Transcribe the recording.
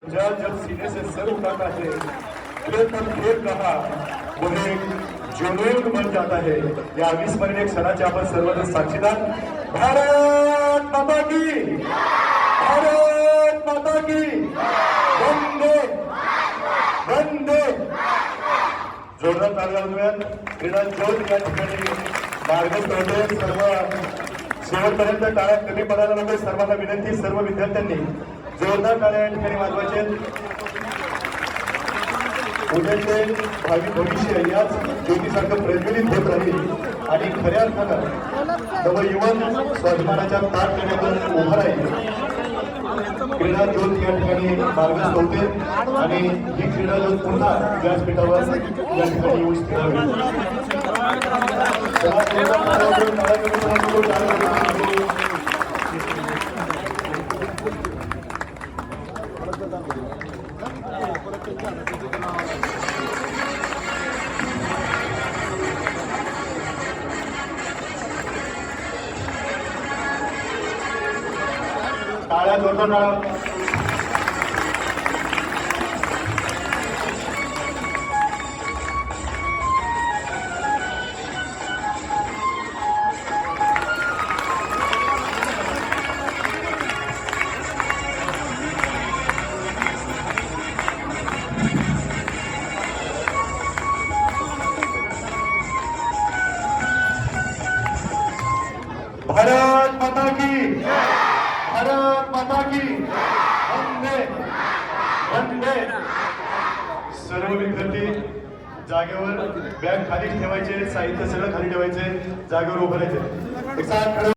जब सीने से सर उठाता है फिर कहा उन्हें जुनून बन जाता है। या अविस्मरणीय क्षणाचे आपण सर्वजण साक्षीदार। भारत माता की, भारत माता की, वंदे वंदे। जोरदार तालिया वाजवूयात। क्रीडा ज्योत या ठिकाणी मार्गस्थ होते। सर्व शेवटपर्यंत टाळ्या कमी पडायला नको, सर्वांना विनंती, सर्व विद्यार्थ्यांनी जोरदार टाळ्या या ठिकाणी वाजवायचे। उद्याचे भावी भविष्य याच ज्योतीसारखं प्रज्वलित होत राहील आणि खऱ्या अर्थानं नवयुवक स्वाभिमानाच्या ताट करण्यातून उभा राहील। क्रीडा ज्योत या ठिकाणी मार्गस्थ होते आणि ही क्रीडा ज्योत पुन्हा व्यासपीठावर या ठिकाणी येऊन स्थिरावेल। टाळ्या जोरदार। भारत माता की, भारत माता की, वंदे वंदे। सर्व विद्यार्थी जागेवर बॅग खाली ठेवायचे, साहित्य सगळं खाली ठेवायचे, जागेवर उभं राहायचे।